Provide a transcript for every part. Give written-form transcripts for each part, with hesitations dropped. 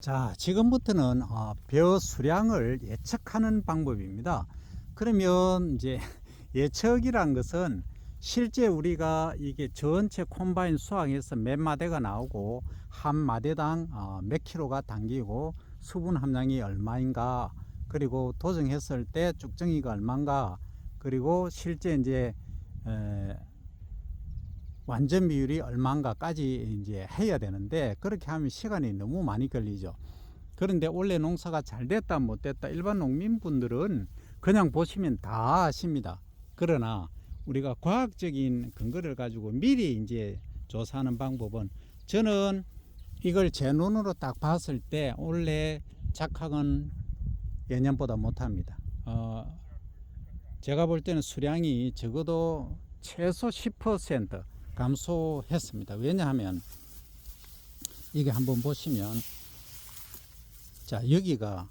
자, 지금부터는 벼 수량을 예측하는 방법입니다. 그러면 이제 예측이란 것은 실제 우리가 이게 전체 콤바인 수확해서 몇 마대가 나오고 한 마대당 몇 킬로가 당기고 수분 함량이 얼마인가, 그리고 도정했을 때 쭉정이가 얼마인가, 그리고 실제 이제 완전 비율이 얼마인가까지 이제 해야 되는데, 그렇게 하면 시간이 너무 많이 걸리죠. 그런데 원래 농사가 잘 됐다 못 됐다 일반 농민분들은 그냥 보시면 다 아십니다. 그러나 우리가 과학적인 근거를 가지고 미리 이제 조사하는 방법은, 저는 이걸 제 눈으로 딱 봤을 때 원래 작황은 예년보다 못합니다. 제가 볼 때는 수량이 적어도 최소 10% 감소했습니다. 왜냐하면 이게 한번 보시면, 자, 여기가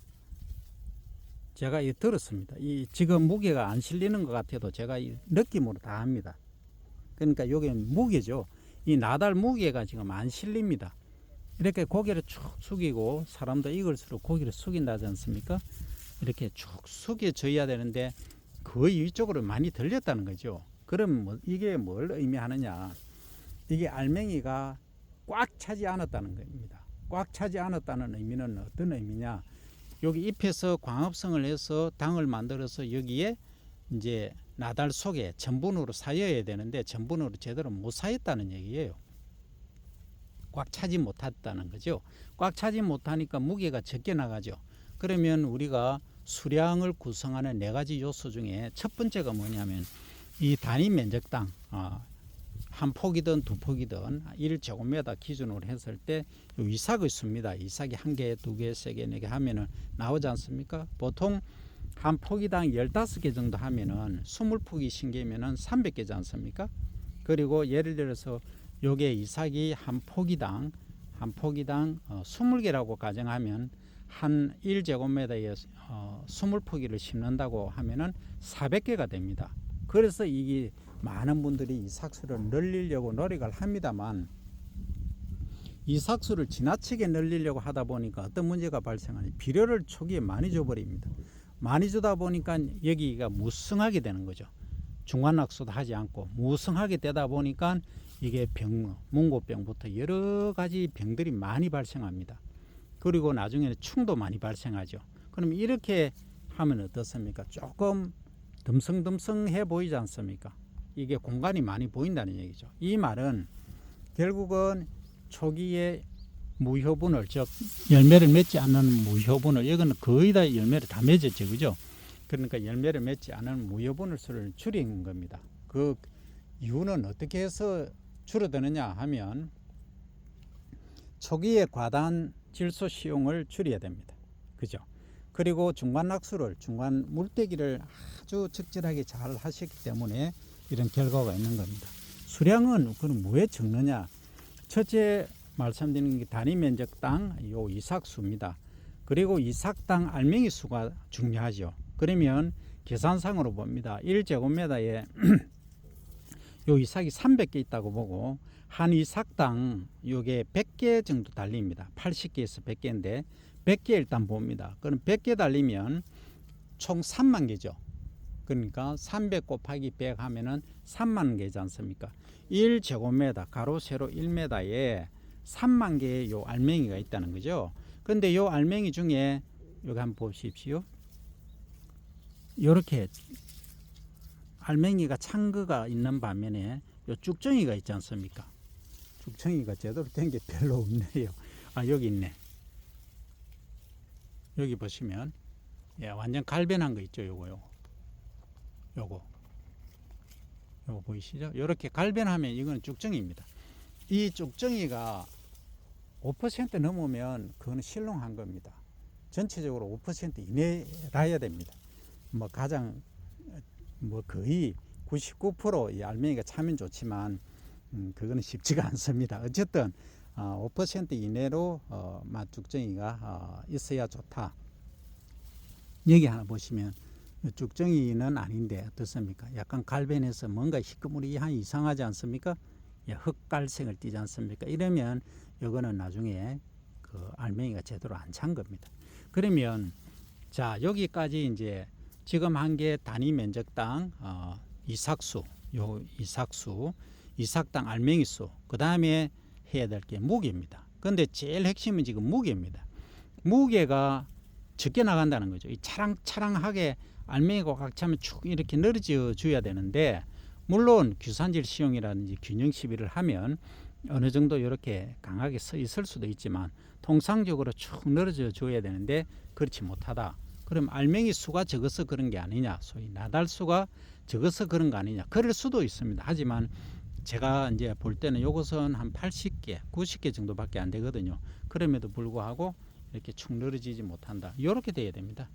제가 들었습니다. 이 지금 무게가 안 실리는 것 같아도 제가 이 느낌으로 다 합니다. 그러니까 여기 무게죠. 이 나달 무게가 지금 안 실립니다. 이렇게 고개를 쭉 숙이고, 사람도 이걸수록 고개를 숙인다지 않습니까? 이렇게 쭉 숙여져야 되는데 거의 위쪽으로 많이 들렸다는 거죠. 그럼 이게 뭘 의미하느냐? 이게 알맹이가 꽉 차지 않았다는 겁니다. 꽉 차지 않았다는 의미는 어떤 의미냐? 여기 잎에서 광합성을 해서 당을 만들어서 여기에 이제 나달 속에 전분으로 쌓여야 되는데 전분으로 제대로 못 쌓였다는 얘기예요. 꽉 차지 못했다는 거죠. 꽉 차지 못하니까 무게가 적게 나가죠. 그러면 우리가 수량을 구성하는 네 가지 요소 중에 첫 번째가 뭐냐면, 이 단위 면적당, 한 폭이든 두 폭이든 1제곱미터 기준으로 했을 때 이삭의 수입니다. 이삭이 한 개, 두 개, 세 개, 네 개 하면은 나오지 않습니까? 보통 한 폭이당 15개 정도 하면은 20폭이 신기면은 300개지 않습니까? 그리고 예를 들어서 요게 이삭이 한 폭이당 20개라고 가정하면 한 1제곱미터에 20포기를 심는다고 하면은 400개가 됩니다. 그래서 이게 많은 분들이 이삭수를 늘리려고 노력을 합니다만, 이삭수를 지나치게 늘리려고 하다 보니까 어떤 문제가 발생하니, 비료를 초기에 많이 줘버립니다. 많이 주다 보니까 여기가 무성하게 되는 거죠. 중간낙수도 하지 않고 무성하게 되다 보니까 이게 문고병부터 여러 가지 병들이 많이 발생합니다. 그리고 나중에는 충도 많이 발생하죠. 그럼 이렇게 하면 어떻습니까? 조금 듬성듬성해 보이지 않습니까? 이게 공간이 많이 보인다는 얘기죠. 이 말은 결국은 초기에 무효분을, 즉 열매를 맺지 않는 무효분을, 이거는 거의 다 열매를 다 맺었죠, 그죠? 그러니까 열매를 맺지 않은 무효분을 수를 줄인 겁니다. 그 이유는 어떻게 해서 줄어드느냐 하면, 초기에 과다한 질소 시용을 줄여야 됩니다. 그죠? 그리고 중간 낙수를, 중간 물대기를 아주 적절하게 잘 하셨기 때문에 이런 결과가 있는 겁니다. 수량은 그럼 왜 적느냐? 첫째 말씀드리는 게 단위 면적당 요 이삭수입니다. 그리고 이삭당 알맹이 수가 중요하죠. 그러면 계산상으로 봅니다. 1제곱미터에 요 이삭이 300개 있다고 보고, 한 이삭당 요게 100개 정도 달립니다. 80개에서 100개인데 100개 일단 봅니다. 그럼 100개 달리면 총 3만 개죠. 그러니까 300 곱하기 100 하면은 3만 개지 않습니까? 1제곱미터 가로 세로 1m에 3만 개의 요 알맹이가 있다는 거죠. 그런데 요 알맹이 중에 여기 한번 보십시오. 요렇게 알맹이가 찬 거가 있는 반면에 요 쭉정이가 있지 않습니까? 쭉정이가 제대로 된 게 별로 없네요. 여기 있네. 여기 보시면 완전 갈변한 거 있죠. 요거 보이시죠? 이렇게 갈변하면 이거는 쭉정이입니다. 이 쭉정이가 5% 넘으면 그거는 실롱한 겁니다. 전체적으로 5% 이내라야 됩니다. 가장 거의 99% 이 알맹이가 차면 좋지만 그거는 쉽지가 않습니다. 어쨌든 5% 이내로 쭉정이가 있어야 좋다. 여기 하나 보시면 쭉정이는 아닌데 어떻습니까? 약간 갈변해서 뭔가 희끄무리한 이상하지 않습니까? 흑갈색을 띠지 않습니까? 이러면 이거는 나중에 그 그 알맹이가 제대로 안 찬 겁니다. 그러면 자 여기까지 이제 지금 한 개 단위 면적당 이삭수, 요 이삭당 알맹이 수, 그 다음에 해야 될 게 무게입니다. 근데 제일 핵심은 지금 무게입니다. 무게가 적게 나간다는 거죠. 이 차랑차랑하게 알맹이가 꽉 차면 쭉 이렇게 늘어져 줘야 되는데, 물론 규산질 시용이라든지 균형 시비를 하면 어느 정도 이렇게 강하게 서 있을 수도 있지만 통상적으로 쭉 늘어져 줘야 되는데 그렇지 못하다. 그럼 알맹이 수가 적어서 그런 게 아니냐, 소위 나달수가 적어서 그런 거 아니냐, 그럴 수도 있습니다. 하지만 제가 이제 볼 때는 요것은 한 80개, 90개 정도밖에 안 되거든요. 그럼에도 불구하고 이렇게 축 늘어지지 못한다. 이렇게 돼야 됩니다.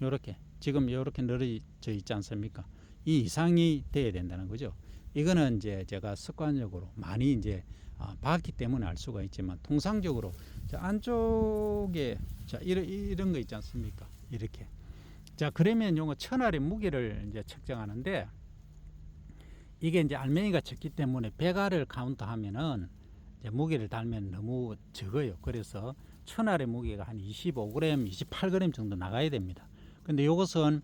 요렇게 지금 요렇게 늘어져 있지 않습니까? 이 이상이 돼야 된다는 거죠. 이거는 이제 제가 습관적으로 많이 이제 봤기 때문에 알 수가 있지만, 통상적으로 자 안쪽에 자 이런 거 있지 않습니까? 이렇게. 자 그러면 요거 천알의 무게를 이제 측정하는데, 이게 이제 알맹이가 적기 때문에 배가를 카운트하면은 이제 무게를 달면 너무 적어요. 그래서 천알의 무게가 한 25g, 28g 정도 나가야 됩니다. 근데 요것은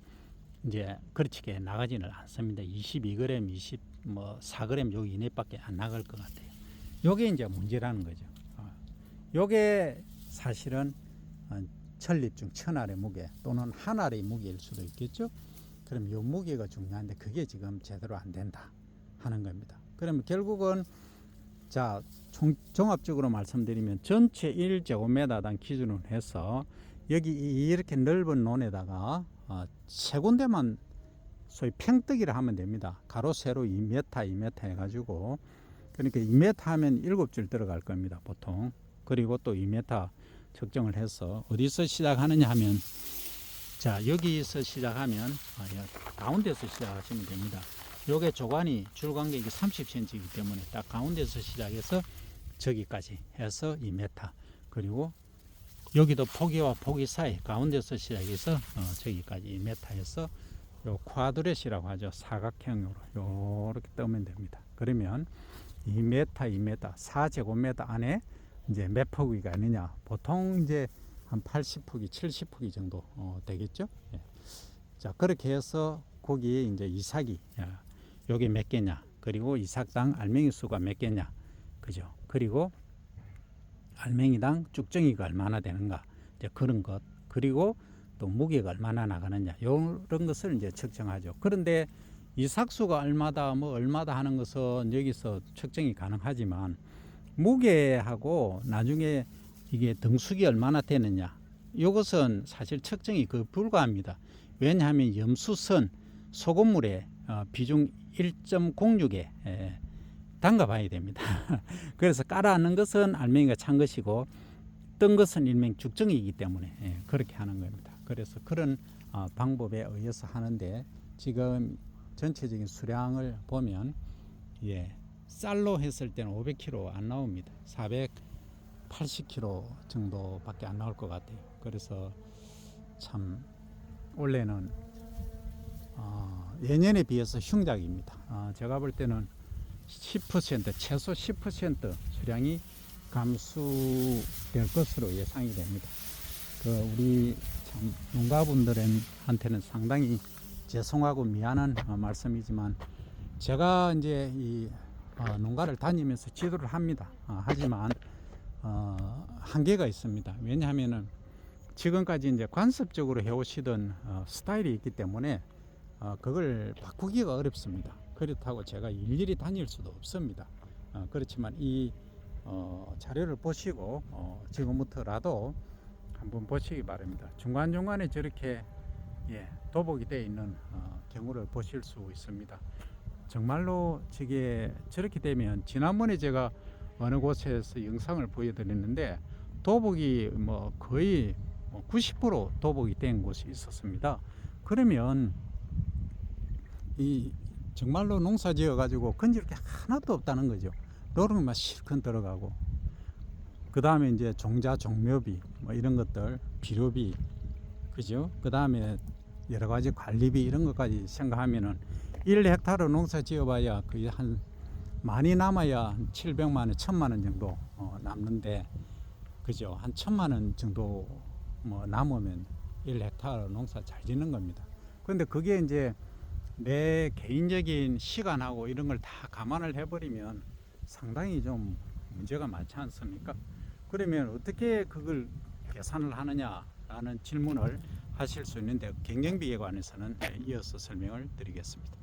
이제 그렇게 나가지는 않습니다. 22g, 24g 요 이내밖에 안 나갈 것 같아요. 요게 이제 문제라는 거죠. 요게 사실은 천립중 천알의 무게 또는 한 알의 무게일 수도 있겠죠. 그럼 요 무게가 중요한데 그게 지금 제대로 안 된다 하는 겁니다. 그러면 결국은 자 종합적으로 말씀드리면 전체 1제곱미터당 기준으로 해서 여기 이렇게 넓은 논에다가 세 군데만 소위 평뜨기를 하면 됩니다. 가로 세로 2m 2m 해가지고, 그러니까 2m 하면 7줄 들어갈 겁니다 보통. 그리고 또 2m 측정을 해서 어디서 시작하느냐 하면, 자 여기서 시작하면 가운데서 시작하시면 됩니다. 요게 조관이 줄 간격이 30cm이기 때문에 딱 가운데서 시작해서 저기까지 해서 2m, 그리고 여기도 포기와 포기 사이 가운데서 시작해서 저기까지 2m 해서 요 쿼드렛이라고 하죠. 사각형으로 요렇게 뜨면 됩니다. 그러면 2m 4제곱미터 안에 이제 몇 포기가 아니냐, 보통 이제 한 80포기 70포기 정도 되겠죠. 예. 자 그렇게 해서 거기에 이제 이삭이 요게 몇 개냐, 그리고 이삭당 알맹이 수가 몇 개냐, 그죠. 그리고 알맹이당 쭉정이가 얼마나 되는가, 이제 그런 것, 그리고 또 무게가 얼마나 나가느냐, 이런 것을 이제 측정하죠. 그런데 이삭수가 얼마다 얼마다 하는 것은 여기서 측정이 가능하지만, 무게하고 나중에 이게 등수기 얼마나 되느냐, 이것은 사실 측정이 불가합니다. 왜냐하면 염수선 소금물에 비중 1.06에 담가 봐야 됩니다. 그래서 깔아앉는 것은 알맹이가 찬 것이고 뜬 것은 일명 죽정이기 때문에 그렇게 하는 겁니다. 그래서 그런 방법에 의해서 하는데, 지금 전체적인 수량을 보면 쌀로 했을 때는 500kg 안 나옵니다. 480kg 정도밖에 안 나올 것 같아요. 그래서 참 원래는 예년에 비해서 흉작입니다. 제가 볼 때는 10% 최소 10% 수량이 감소될 것으로 예상이 됩니다. 우리 참 농가분들한테는 상당히 죄송하고 미안한 말씀이지만, 제가 이제 이 농가를 다니면서 지도를 합니다. 하지만 한계가 있습니다. 왜냐하면은 지금까지 이제 관습적으로 해오시던 스타일이 있기 때문에 그걸 바꾸기가 어렵습니다. 그렇다고 제가 일일이 다닐 수도 없습니다. 그렇지만 이 자료를 보시고 지금부터라도 한번 보시기 바랍니다. 중간중간에 저렇게 도복이 되어 있는 경우를 보실 수 있습니다. 정말로 저렇게 되면, 지난번에 제가 어느 곳에서 영상을 보여드렸는데 도복이 거의 90% 도복이 된 곳이 있었습니다. 그러면 이 정말로 농사 지어 가지고 건질 게 하나도 없다는 거죠. 노름만 실컷 들어가고, 그 다음에 이제 종자 종묘비 이런 것들, 비료비, 그죠. 그 다음에 여러 가지 관리비 이런 것까지 생각하면은 1헥타르 농사 지어봐야 거의 한 많이 남아야 700만 원, 1000만 원 정도 남는데, 그죠? 한 1,000만 원 정도 뭐 남으면 1헥타르 농사 잘 짓는 겁니다. 그런데 그게 이제 내 개인적인 시간하고 이런 걸 다 감안을 해버리면 상당히 좀 문제가 많지 않습니까? 그러면 어떻게 그걸 계산을 하느냐라는 질문을 하실 수 있는데, 경영비에 관해서는 이어서 설명을 드리겠습니다.